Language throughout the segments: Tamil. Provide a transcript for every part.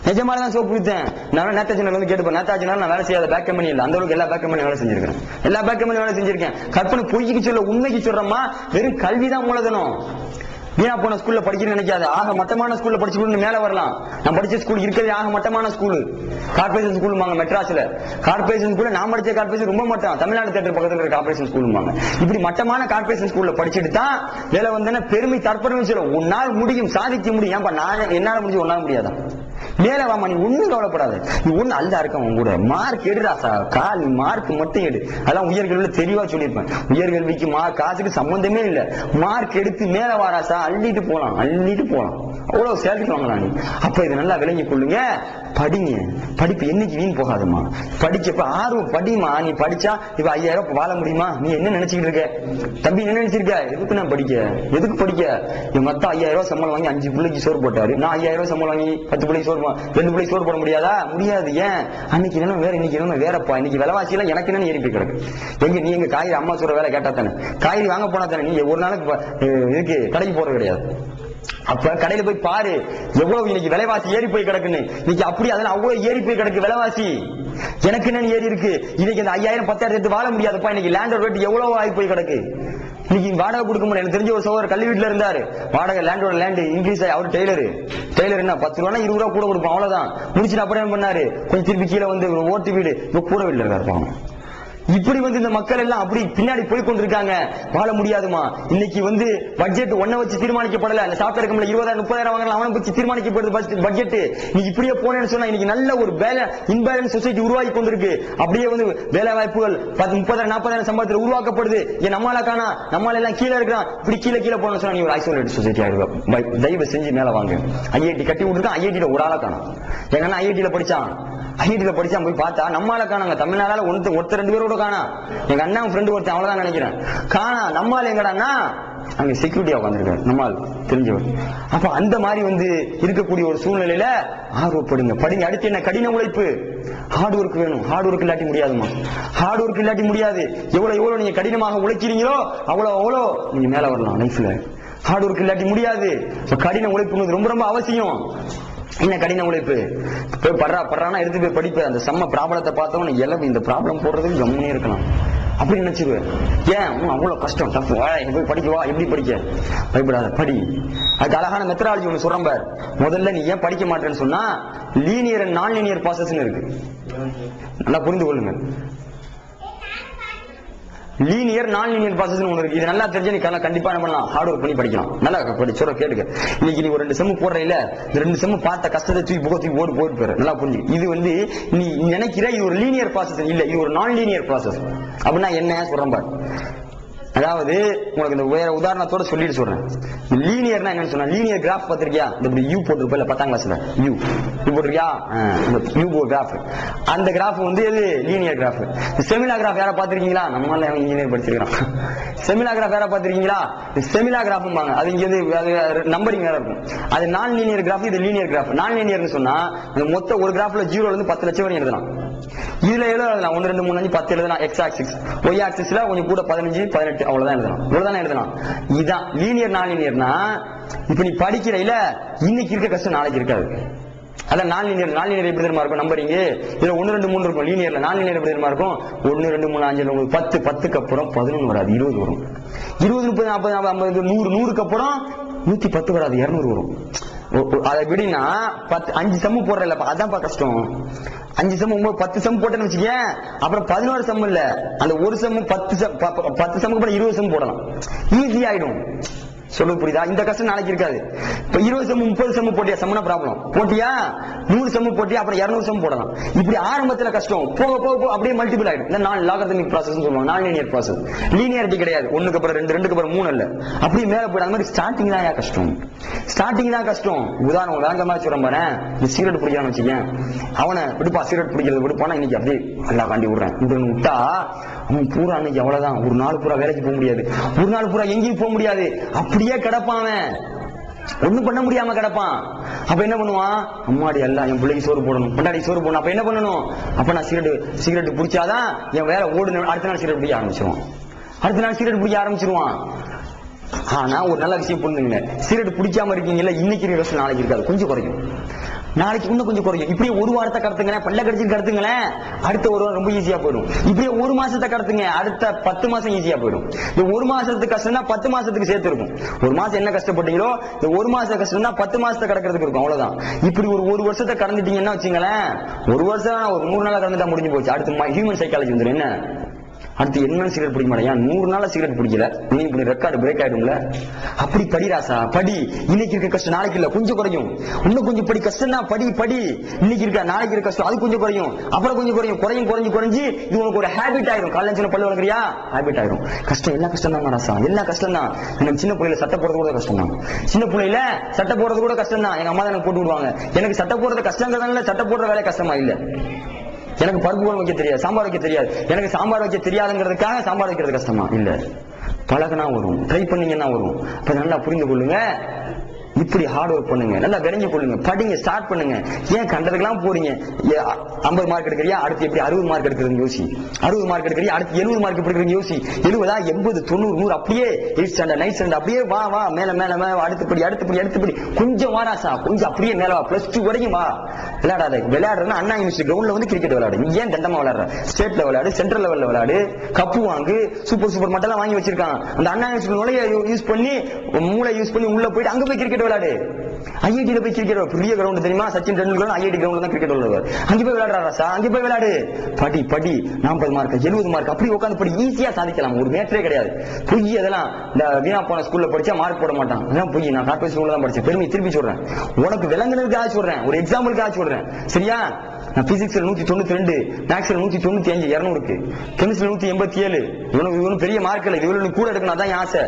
நிஜமாதான் சோப்பு வித்தேன். நான் நேதாஜினால வந்து கேட்டுப்பேன். நேதாஜினால நான் வேலை செய்யாத பேக் கம்பெனி இல்லை. அந்த அளவுக்கு எல்லா பேக் கம்பெனி வேலை செஞ்சிருக்கேன். எல்லா பேக் கம்பெனி வேலை செஞ்சிருக்கேன். கற்பனை பொய்க்கு சொல்ல உண்மைக்கு சொல்றமா. வெறும் கல்விதான் மூலதனம். வீணா போன ஸ்கூல்ல படிக்கணும்னு நினைக்காது. ஆக மட்டமான ஸ்கூல்ல படிச்சுக்கணும்னு மேல வரலாம். நான் படிச்ச ஸ்கூல் இருக்கிறது ஆக மட்டமான ஸ்கூல். கார்பரேஷன் ஸ்கூலுமாங்க மெட்ராஸ்ல. கார்பரேஷன் ஸ்கூல்ல நான் படிச்ச கார்பரேஷன் ரொம்ப மட்டம். தமிழ்நாடு தேட்டர் பக்கத்துல இருக்கிற கார்பரேஷன் ஸ்கூலுமாங்க. இப்படி மட்டமான கார்பரேஷன் ஸ்கூல்ல படிச்சுட்டு தான் வேலை வந்தேன்னா பெருமை தற்பெருமை சொல்லும். உன்னால் முடியும், சாதிக்க முடியும். ஏன்பா நான் என்னால முடிஞ்சு ஒன்னால முடியாதான்? மேல வாமா, நீ ஒண்ணும் கவலைப்படாத. நீ ஒண்ணு அல்ல இருக்க உன் கூட மார்க் எடுறாசா, கால் மார்க் மட்டும் எடு. அதான் உயர்கல்வியில தெளிவா சொல்லியிருப்பேன். உயர்கல்விக்கு காசுக்கு சம்பந்தமே இல்ல. மார்க் எடுத்து மேல வாராசா, அள்ளிட்டு போலாம், அள்ளிட்டு போலாம். அவ்வளவு சேர்த்துட்டு வாங்கலாம். நீ அப்ப இது நல்லா விளங்கி கொள்ளுங்க. படிங்க. படிப்பு என்னைக்கு வீண் போகாதுமா. படிக்கப்ப ஆர்வம் படிமா. நீ படிச்சா இப்ப 5000 வாழ முடியுமா? நீ என்ன நினைச்சுக்கிட்டு இருக்க தம்பி? என்ன நினைச்சிருக்க? எதுக்கு நான் படிக்க? எதுக்கு படிக்க? என் மொத்தம் 5000 சம்பளம் வாங்கி 5 பிள்ளைக்கு சோறு போட்டாரு. நான் 5000 சம்பளம் வாங்கி 10 பிள்ளைக்கு சோறு 2 பிள்ளைக்கு சோறு போட முடியாதா? முடியாது. ஏன்? அன்னைக்கு என்ன வேற, இன்னைக்கு என்ன வேறப்பா. இன்னைக்கு விலைவாசி எல்லாம் எனக்கு என்ன ஏறி போய் கிடக்கு. எங்க நீ எங்க காய்கறி அம்மா சொல்ற வேலை கேட்டா தானே, காய்கறி வாங்க போனா தானே. நீ ஒரு நாளுக்கு இதுக்கு கடைக்கு போறது கிடையாது. அப்ப கடையில போய் பாரு எவ்வளவு இன்னைக்கு விலைவாசி ஏறி போய் கிடக்குன்னு. இன்னைக்கு அப்படி அதெல்லாம் அவ்வளவு ஏறி போய் கிடக்கு விலைவாசி. எனக்கு என்ன ஏறி இருக்கு. இன்னைக்கு இந்த 5000 10,000 எடுத்து வாழ முடியாதுப்பா. இன்னைக்கு லேண்ட் ரேட் எவ்வளவு ஆகி போய் கிடக்கு. இன்னைக்கு வாடகை கொடுக்க முடியல. எனக்கு தெரிஞ்ச ஒரு சகோதரர் கல்வி வீட்டுல இருந்தாரு. வாடகை லேண்ட் இன்க்ரீஸ் ஆகி அவர் டெய்லர் என்ன 10 ரூபா 20 ரூபா கூட கொடுப்போம். அவ்வளவுதான். முடிச்சுட்டு அப்புறம் என்ன பண்ணாரு, கொஞ்சம் திருப்பி கீழே வந்து ஓட்டு வீடு கூட வீட்டுல இருக்காரு. இப்படி இந்த மக்கள் எல்லாம் அப்படி பின்னாடி போய் கொண்டிருக்காங்க. வாழ முடியாதுமா. இன்னைக்கு பட்ஜெட் ஒன்ன வச்சு தீர்மானிக்கப்படல. அந்த சாப்பிட்ட இருக்கல 20,000 30,000 வாங்கலாம், அவனை வச்சு தீர்மானிக்கப்படுது பட்ஜெட். நீ இப்படியே போனேன்னு சொன்னா இன்னைக்கு நல்ல ஒரு இன்பேலன்ஸ் சொசைட்டி உருவாகி கொண்டிருக்கு. அப்படியே வேலை வாய்ப்புகள் 30,000 40,000 சம்பளத்தில் உருவாக்கப்படுது. ஏன் நம்மளால காணா, நம்மளால எல்லாம் கீழே இருக்கிறான். இப்படி கீழே போன சொன்னா நீ ஒரு ஐசோலேட் சொசைட்டி ஆயிடுவா. தயவு செஞ்சு மேல வாங்க. ஐஐடி கட்டி விட்டுருக்கான். ஐஐடியில ஒரு ஆளா காணும். எங்க அண்ணா ஐஐடியில படிச்சான். ஐஐடியில படிச்சா போய் பார்த்தா நம்மளால காணாங்க. தமிழ்நாடுல ஒருத்தர் 2 பேரோட காணா. எங்க அண்ணா ஃப்ரெண்டு ஒருத்தன் அவ்வளவுதான் நினைக்கிறேன் காணா. நம்மால் எங்கடான்னா அங்க செக்யூரிட்டியா உட்காந்துருக்காரு. நம்மால் தெரிஞ்சவர். அப்ப அந்த மாதிரி இருக்கக்கூடிய ஒரு சூழ்நிலையில ஆர்வப்படுங்க, படிங்க. அடுத்து என்ன? கடின உழைப்பு. ஹார்ட் ஒர்க் வேணும். ஹார்ட் ஒர்க் இல்லாட்டி முடியாதுமா. ஹார்ட் ஒர்க் இல்லாட்டி முடியாது. எவ்வளவு நீங்க கடினமாக உழைக்கிறீங்களோ அவ்வளோ நீங்க மேல வரலாம் லைஃப்ல. ஹார்ட் ஒர்க் இல்லாட்டி முடியாது. கடின உழைப்பு ரொம்ப ரொம்ப அவசியம். என்ன கடின உழைப்பு? போய் படுறானா எடுத்து போய் படிப்பு. அந்த செம்ம ப்ராப்ளத்தை பார்த்தவன் எல்லாம் இந்த ப்ராப்ளம் போடுறதுக்கு கம்முனே இருக்கலாம் அப்படி நினைச்சிருவேன். ஏன் அவ்வளவு கஷ்டம் டஃப் போய் படிக்கவா? எப்படி படிக்க? பயப்படாத, படி. அதுக்கு அழகான மெத்தடாலஜி ஒண்ணு சொல்றேன் பார். முதல்ல நீ ஏன் படிக்க மாட்டேன்னு சொன்னா லீனியர் அண்ட் நான் லீனியர் ப்ராசஸ் இருக்கு. நல்லா புரிந்து கொள்ளுங்க. லீனியர் நான் லீனியர் ப்ராசஸ் ஒன்று இருக்கு. இது நல்லா தெரிஞ்சு நீ கண்டிப்பா என்ன பண்ணலாம், ஹார்ட் ஒர்க் பண்ணி படிக்கலாம். நல்லா சொல்ற கேட்டுக்க. இன்னைக்கு நீ ஒரு 2 செம்மு போடுற இல்ல, இந்த 2 செம்மு பார்த்த கஷ்டத்தை தூக்கி போட்டு போயிரு. நல்லா புரிஞ்சு. இது நீ நினைக்கிற இது ஒரு லீனியர் ப்ராசஸ் இல்ல, இது ஒரு நான் லீனியர் ப்ராசஸ். அப்படின்னா என்ன சொல்றேன் பாரு. அதாவது உங்களுக்கு இந்த வேற உதாரணத்தோட சொல்லிட்டு சொல்றேன். லீனியர்னா என்னன்னு சொன்னா, லீனியர் கிராஃப் பார்த்திருக்கியா? இந்த யூ போட்டிருப்ப 10ஆம் கிளாஸ்ல யூ போட்டிருக்கியா? You graph. அந்த கிராஃப் எது? Linear graph. செமிலா கிராஃப் யாரா பார்த்திருக்கீங்களா? நம்மளால இன்ஜினியர் படிச்சிருக்கான். செமிலா கிராஃப் யாரா பார்த்திருக்கீங்களா? செமிலா கிராஃப்பாங்க. அது இங்க நம்பரிங் வேற இருக்கும். அது நான் லீனியர் கிராஃப், இது லீனியர் கிராஃப். நான் லீனியர்னு சொன்னா மொத்த ஒரு கிராஃப்ல 0ல இருந்து 10 லட்சம் வரை எழுதலாம். இதுல எழுதலாம் 1 2 3 5 10 எழுதலாம். எக்ஸ் ஆக்சிஸ், ஒய் ஆக்சிஸ்ல கொஞ்சம் கூட 15 18 அவ்வளவுதான் எழுதலாம். இவ்வளவுதான் எழுதலாம். இதுதான் லீனியர். நான் லீனியர்னா இப்ப நீ படிக்கிற இல்ல, இன்னைக்கு இருக்க கஷ்டம் நாளைக்கு இருக்காது. அதான் நான் லீனியர். நான் லீனியர் எப்படி தெரியுமா இருக்கும்? நம்பரிங் இதுல 1 2 3 இருக்கும். லீனியர்ல நான் லீனியர் எப்படி தெரியுமா இருக்கும்? 1 2 3 5 10 10க்கு அப்புறம் 11 வராது, 20 வரும். 20 30 40 50 100 100க்கு அப்புறம் 110 வராது, 200 வரும். அதை விடினா 5 சம்மு போடுறல, அதான்ப்பா கஷ்டம். 5 சம்மு 10 சம்மு போட்டேன்னு வச்சுக்க, அப்புறம் 11 சம்மு இல்ல, அந்த ஒரு சம்மு 10 சம்முக்கு அப்புறம் 20 சம்மு போடலாம். ஈஸி ஆயிடும். சொல்லுங்க, புரியுதா? இந்த கஷ்டம் நாளைக்கு இருக்காது. இப்ப 20 சம்மு 30 சம்மு போட்டியா, சம்மனா ப்ராப்ளம் போட்டியா, 100 சம்மு போட்டியா, அப்புறம் 200 சம்மு போடலாம். இப்படி ஆரம்பத்துல கஷ்டம், போக போக அப்படியே மல்டிபிள் ஆயிடும். இந்த நான் லாகர்தமிக் ப்ராசஸ் சொல்லுவாங்க, நான் லீனியர் ப்ராசஸ். லீனியாரிட்டி கிடையாது. 1க்கு அப்புறம் 2 2க்கு அப்புறம் 3 இல்ல, அப்படியே மேல போயிடும். அந்த மாதிரி ஸ்டார்டிங் தான் கஷ்டம். ஸ்டார்டிங் தான் கஷ்டம். உதாரணம் வேங்க மாதிரி சொல்றேன் பாரு. நீ சிகரெட் பிடிக்கிறான்னு வச்சுக்க, அவனை விடுப்பா, சிகரெட் பிடிக்கிறது விடுப்பானா, இன்னைக்கு அப்படியே நல்லா காண்டி விடுறேன் இப்படின்னு விட்டா அவன் பூரா அன்னைக்கு அவ்வளவுதான். ஒரு நாள் பூரா வேலைக்கு போக முடியாது, ஒரு நாள் பூரா எங்கேயும் போக முடியாது, அப்படியே கிடப்பான். ஒண்ணும் பண்ண முடியாம கிடப்பான். அப்ப என்ன பண்ணுவான்? அம்மாடி எல்லாம் என் பிள்ளைக்கு சோறு போடணும், பண்டாடி சோறு போடணும். அப்ப என்ன பண்ணணும்? அப்ப நான் சிகரெட் பிடிச்சாதான் என் வேலை ஓடு. அடுத்த நாள் சிகரெட் பிடிக்க ஆரம்பிச்சிருவான். அடுத்த நாள் சிகரெட் பிடிக்க ஆரம்பிச்சிருவான். ஆனா ஒரு நல்ல விஷயம் புரிஞ்சுங்க, சிகரெட் பிடிக்காம இருக்கீங்கல்ல, இன்னைக்கு இருக்க நாளைக்கு இருக்காது, கொஞ்சம் குறைக்கும். நாளைக்கு இன்னும் கொஞ்சம் குறையும். இப்படியே ஒரு வாரத்தை கடத்துங்களேன், பல்ல கடிச்சு கடத்துங்களேன், அடுத்த ஒரு வாரம் ரொம்ப ஈஸியா போயிடும். இப்படியே ஒரு மாசத்தை கடத்துங்க, அடுத்த 10 மாசம் ஈஸியா போயிடும். இந்த ஒரு மாசத்துக்கு கஷ்டம் தான் 10 மாசத்துக்கு சேர்த்து இருக்கும். ஒரு மாசம் என்ன கஷ்டப்பட்டீங்களோ இந்த ஒரு மாசம் கஷ்டம் தான் 10 மாசத்தை கடக்கிறதுக்கு இருக்கும். அவ்வளவுதான். இப்படி ஒரு வருஷத்தை கடந்துட்டீங்கன்னா வச்சுங்களேன், ஒரு வருஷம் ஒரு 100 நாளா கடந்துட்டா முடிஞ்சு போச்சு. அடுத்து ஹியூமன் சைக்காலஜி வந்துடும். என்ன அடுத்து என்ன சிகரெட் பிடிக்க மாட்டேன், 100 நாளா சிகரெட் பிடிக்கல, இப்படி ரெக்கார்டு பிரேக் ஆயிடும்ல. அப்படி படி ராசா, படி. இன்னைக்கு இருக்க கஷ்டம் நாளைக்கு இல்ல, கொஞ்சம் குறையும். இன்னும் கொஞ்சம் படி, கஷ்டம் தான், படி படி. இன்னைக்கு இருக்க நாளைக்கு இருக்க கஷ்டம் அது கொஞ்சம் குறையும், அப்புறம் கொஞ்சம் குறையும், குறைஞ்சு இது உனக்கு ஒரு ஹேபிட் ஆயிரும். காலையில சின்ன பல்லு வளர்க்குறியா, ஹேபிட் ஆயிரும். கஷ்டம் எல்லா கஷ்டம் தான் ராசா, எல்லா கஷ்டம் தான். எனக்கு சின்ன பிள்ளையில சட்டை போடுறது கூட கஷ்டம் தான். சின்ன பிள்ளையில சட்டை போடுறது கூட கஷ்டம் தான். எங்க அம்மா தான் எனக்கு போட்டு விடுவாங்க. எனக்கு சட்டை போடுறது கஷ்டங்கிறதுனால சட்டை போடுற வேலை கஷ்டமா இல்ல. எனக்கு பருப்பு குழம்பு வைக்க தெரியாது, சாம்பார் வைக்க தெரியாது. எனக்கு சாம்பார் வைக்க தெரியாதுங்கிறதுக்காக சாம்பார் வைக்கிறது கஷ்டமா இல்ல. பழகுனா வரும், ட்ரை பண்ணீங்கன்னா வரும். அப்ப நல்லா புரிந்து கொள்ளுங்க. இப்படி ஹார்ட் ஒர்க் பண்ணுங்க, நல்லா விரைஞ்சு கொள்ளுங்க, படிங்க, ஸ்டார்ட் பண்ணுங்க. ஏன் கண்டதுக்கெல்லாம் போறீங்க? 50 மார்க் எடுக்கிறியா, அடுத்து எப்படி 60 மார்க் எடுக்கிறதுன்னு யோசி. 60 மார்க் எடுக்கிறியா, அடுத்து 70 மார்க் எடுக்கிறதுன்னு யோசி. 70, 80, 90, 100 அப்படியே 8th ஸ்டாண்டர்ட் 9th ஸ்டாண்டர்ட் அப்படியே வா வா, மேல மேல மேல அடுத்துப்படி கொஞ்சம் வாராசா, கொஞ்சம் அப்படியே மேல வா. +2 வரைக்கும் வா. விளையாடாத. விளையாடுறதுன்னா அண்ணா யூனிவர்சிட்டி கிரவுண்ட்ல வந்து கிரிக்கெட் விளையாடு. நீ ஏன் தண்டமா விளையாடுற? ஸ்டேட்ல விளையாடு, சென்ட்ரல் லெவல்ல விளையாடு, கப்பு வாங்கு, சூப்பர் மட்டெல்லாம் வாங்கி வச்சிருக்கான். அந்த அண்ணா யூனிவர்சிட்டி யூஸ் பண்ணி, மூளை யூஸ் பண்ணி உள்ள போயிட்டு அங்க போய் கிரிக்கெட் விளையாடு. ஐஐடியில போய் கிரிக்கெட், பெரிய கிரவுண்ட் தெரியுமா, சச்சின் டெண்டுல்கர் ஐஐடி கிரவுண்ட்ல தான் கிரிக்கெட் விளையாடுவார். அங்க போய் விளையாடுறாரா, அங்க போய் விளையாடு. படி 40 மார்க் 70 மார்க் அப்படி உட்காந்து படி, ஈஸியா சாதிக்கலாம். ஒரு மேட்டரே கிடையாது. பொய் அதெல்லாம் இந்த வீணா போன ஸ்கூல்ல படிச்சா மார்க் போட மாட்டான், அதான் பொய். நான் கார்பரேட் ஸ்கூல்ல தான் படிச்சேன். பெருமை திருப்பி சொல்றேன், உனக்கு விளங்குனதுக்காக சொல்றேன், ஒரு எக்ஸாம்பிளுக்காக சொல்றேன், சரியா? நான் பிசிக்ஸ்ல 192, மேக்ஸ்ல 195, 200க்கு, கெமிஸ்ட்ரில 187. இவனு பெரிய மார்க் இல்ல, இவ்வளவு கூட எடுக்கணும், அதான் ஆசை.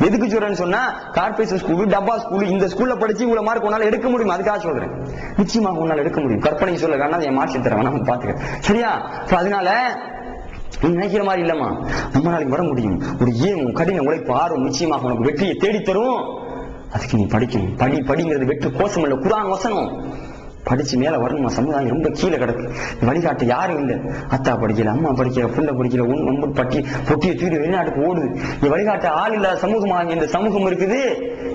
எதுக்கு சொல்றேன்னு சொன்னா, கார்பரேட் ஸ்கூல், டப்பா ஸ்கூல், இந்த ஸ்கூல்ல படிச்சு இவ்வளவு மார்க் உன்னால எடுக்க முடியும், அதுக்காக சொல்றேன். நிச்சயமாக உன்னால எடுக்க முடியும். கற்பனை சொல்ல வேணா, என் மார்க் தரேன், நான் பாத்துக்கிறேன், சரியா? அதனால நீ நினைக்கிற மாதிரி இல்லம்மா, நம்ம நாளைக்கு வர முடியும். ஒரு கடின உழைப்பு, ஆர்வம் நிச்சயமாக உனக்கு வெற்றியை தேடித்தரும். அதுக்கு நீ படிக்கணும். படிங்கிறது வெற்றி கோஷம் இல்ல, குர்ஆன் வசனம். படிச்சு மேல வரணுமா? சமுதாயம் ரொம்ப கீழே கிடக்கு, வழிகாட்டு யாரும் இல்லை. அத்தா படிக்கல, அம்மா படிக்கல, புள்ள படிக்கல, பொட்டியை தூக்கி வெளிநாட்டுக்கு ஓடுது. நீ வழிகாட்ட ஆள் இல்லாத சமூகமாக இந்த சமூகம் இருக்குது.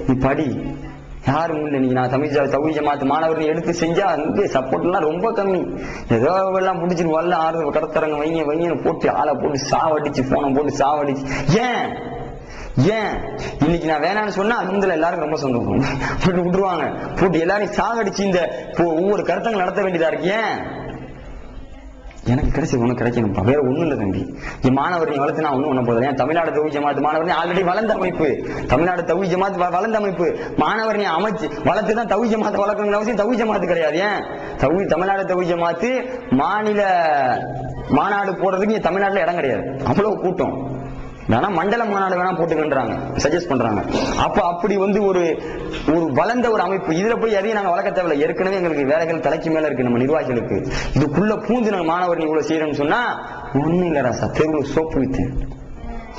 நீ படி, யாரும் இல்லை. நீ நான் தௌஹீத் ஜமாத் மாணவர்கள் எடுத்து செஞ்சா வந்து சப்போர்ட் எல்லாம் ரொம்ப கம்மி. ஏதோ எல்லாம் பிடிச்சிட்டு வரல, ஆறு கடத்தரங்க வைங்கன்னு போட்டு ஆளை போட்டு சாவடிச்சு, போனை போட்டு சாவடிச்சு. ஏன் இன்னைக்கு நான் வேணான்னு சொன்னா அதுல எல்லாரும் ரொம்ப சந்தோஷம் விட்டுருவாங்க, போட்டு எல்லாரையும் சாகடிச்சு இந்த ஒவ்வொரு கருத்தங்கள் நடத்த வேண்டியதா இருக்கு. ஏன் எனக்கு கிடைச்சது உனக்கு கிடைக்கணும்ப்பா, வேற ஒண்ணும் இல்ல தம்பி. என் மாணவர் நீ வளர்த்து நான் ஒண்ணும் பண்ண போதும். ஏன் தமிழ்நாடு தௌஹீத் ஜமாத் மாணவர் ஆல்ரெடி வளர்ந்த அமைப்பு, தமிழ்நாடு தௌஹீத் ஜமாத் வளர்ந்த அமைப்பு. மாணவர் நீ அமைச்சு வளர்த்துதான் தௌஹீத் ஜமாத் வளர்க்கணும்னு அவசியம் தௌஹீத் ஜமாத் கிடையாது. ஏன் தமிழ்நாடு தௌஹீத் ஜமாத் மாநில மாநாடு போடுறதுக்கு தமிழ்நாட்டுல இடம் கிடையாது, அவ்வளவு கூட்டம். வேணா மண்டல மாநாடு வேணா போட்டுக்கின்றாங்க, சஜஸ்ட் பண்றாங்க. அப்ப அப்படி வந்து ஒரு வளர்ந்த ஒரு அமைப்பு. இதுல போய் எதையும் நாங்க வளர்க்க தேவையில்லை. ஏற்கனவே எங்களுக்கு வேலைகள் தலைக்கு மேல இருக்கு நம்ம நிர்வாகிகளுக்கு. இதுக்குள்ள பூந்து நாங்க மாணவர் இவ்வளவு செய்யறோம்னு சொன்னா ஒண்ணும் இல்ல ராசா, தெருவில் சோப்பு வித்து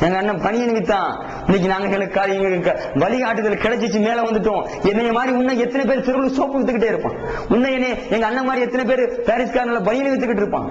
எங்க அண்ணன் பணியன் வித்தான். இன்னைக்கு நாங்க எங்களுக்கு வழிகாட்டுதல் கிடைச்சிச்சு, மேல வந்துட்டோம். என்னைய மாதிரி உன்ன எத்தனை பேர் தெருவில் சோப்பு வித்துக்கிட்டே இருப்பான். எங்க அண்ணன் மாதிரி எத்தனை பேர் பாரிஸ்காரங்கள பணியன் வித்துக்கிட்டு இருப்பான்.